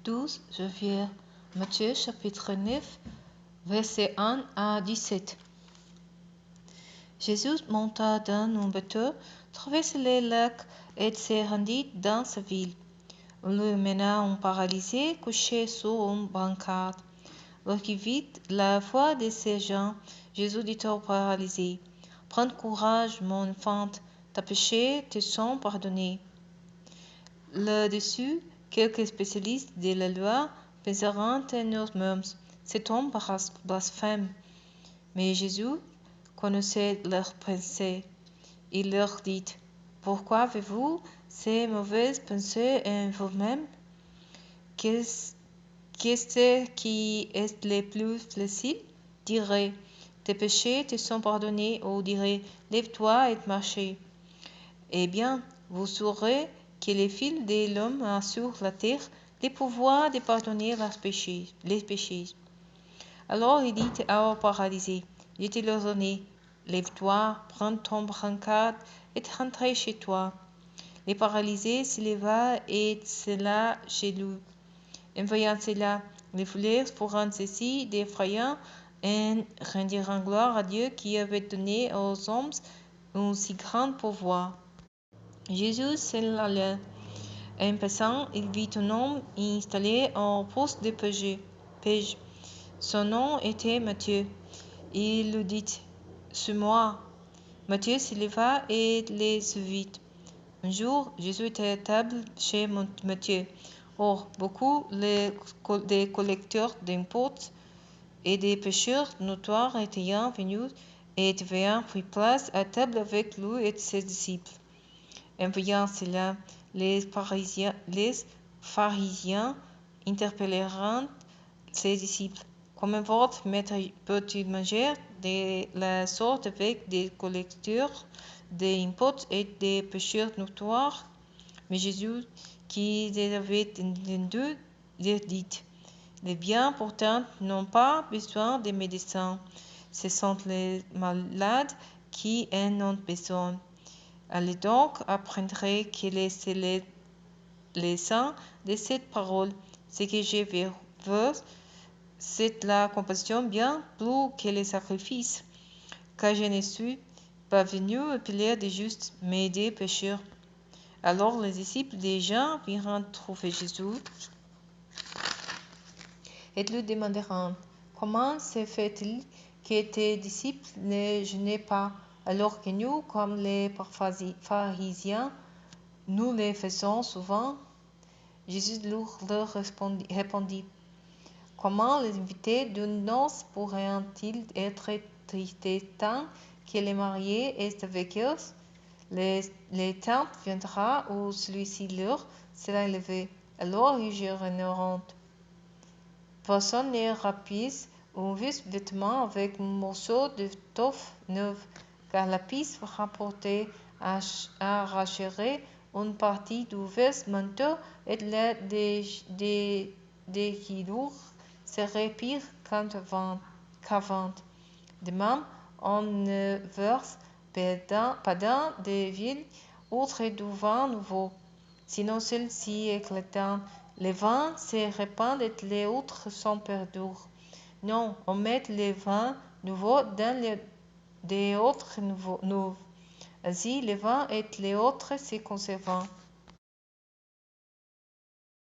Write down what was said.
12, je viens Matthieu chapitre 9, versets 1 à 17. Jésus monta dans un bateau, traversa les lacs et se rendit dans sa ville. On lui mena un paralysé couché sur une banquette. Lorsqu'il vit la foi de ces gens, Jésus dit au paralysé: « Prends courage, mon enfant, tes péchés te sont pardonnés. » Là-dessus, quelques spécialistes de la loi pensèrent en eux-mêmes: cet homme blasphème. Mais Jésus connaissait leurs pensées. Il leur dit: pourquoi avez-vous ces mauvaises pensées en vous-même? Qu'est-ce qui est le plus facile? Dirait: tes péchés te sont pardonnés, ou dirait: lève-toi et marche. Eh bien, vous saurez que le Fils de l'homme a sur la terre le pouvoir de pardonner les péchés. Alors il dit au paralysé: je te l'ordonne, lève-toi, prends ton brancard et rentre chez toi. Le paralysé se leva et s'alla chez lui. En voyant cela, les foules furent saisies d'effrayant et rendirent gloire à Dieu qui avait donné aux hommes un si grand pouvoir. Jésus s'en alla. En passant, il vit un homme installé au poste de péage. Son nom était Matthieu. Il lui dit: c'est moi. Matthieu se leva et le suivit. Un jour, Jésus était à table chez Matthieu. Or, beaucoup des collecteurs d'impôts et des pécheurs notoires étaient venus et avaient pris place à table avec lui et ses disciples. En voyant cela, les pharisiens interpellèrent ses disciples: comment votre maître peut-il manger de la sorte avec des collecteurs d'impôts et des pécheurs notoires? Mais Jésus, qui les avait entendus, leur dit: les bien portants n'ont pas besoin de médecins, ce sont les malades qui en ont besoin. Allez donc apprendre que les saints de cette parole. Ce que je veux, c'est la compassion bien plus que les sacrifices, car je ne suis pas venu appeler des justes, mais des pécheurs. Alors les disciples des gens virent trouver Jésus et lui demandèrent: comment se fait-il que tes disciples ne jeûnent pas, alors que nous, comme les pharisiens, nous le faisons souvent? Jésus leur répondit: comment les invités d'une noce pourraient-ils être tristes tant que les mariés est avec eux? Le temps viendra où celui-ci leur sera élevé, alors ils jeûneront. Personne ne rapisse un vieux vêtement avec un morceau de toffe neuve, car la pisse rapportée arracherait une partie du vieux manteau et la déchirure serait pire qu'avant. De même, on ne verse pas dans des villes outre du vin nouveau, sinon celle-ci éclatant. Le vin se répand et les autres sont perdus. Non, on met le vin nouveau dans des autres neufs. Ainsi, le vin et les autres se conservent.